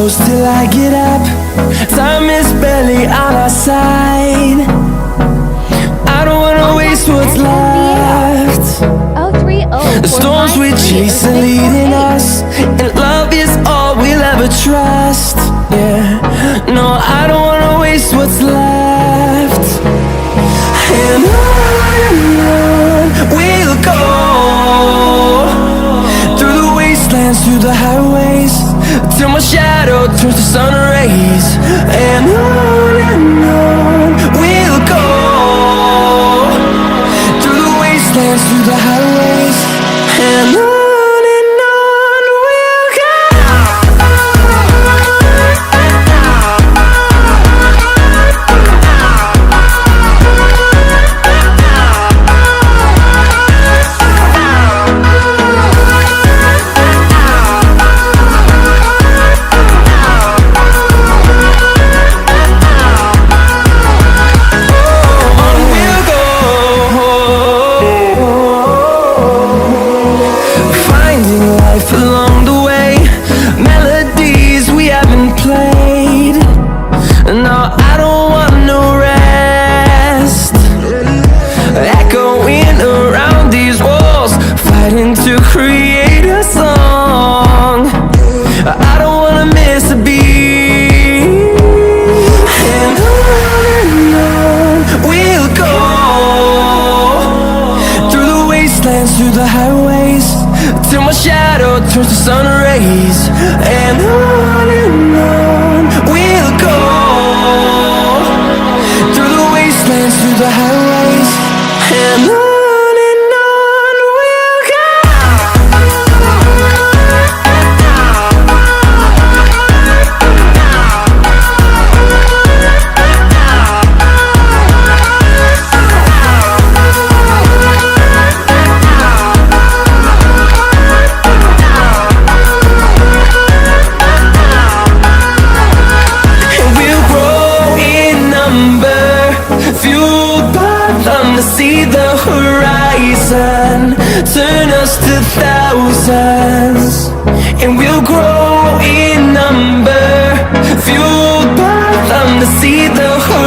close till I get up. Time is barely on our side. I don't wanna waste what's left. The storms we chase are leading us, and love is all we'll ever trust. Yeah, no, I don't wanna waste what's left. And on we'll go, through the wastelands, through the highways, till my shadow turns to sun rays. And on we'll go, through the wastelands, through the highways, and on we'll go. Along the way, melodies we haven't played. No, I don't want no rest. Echoing around these walls, fighting to create a song. I don't wanna miss a beat. And on we'll go, through the wastelands, through the highways, till my shadow turns to sun rays. And on we'll go, through the wastelands, through the highways, and on we'll go. Fueled by them to see the horizon, turn us to thousands, and we'll grow in number. Fueled by them to see the horizon,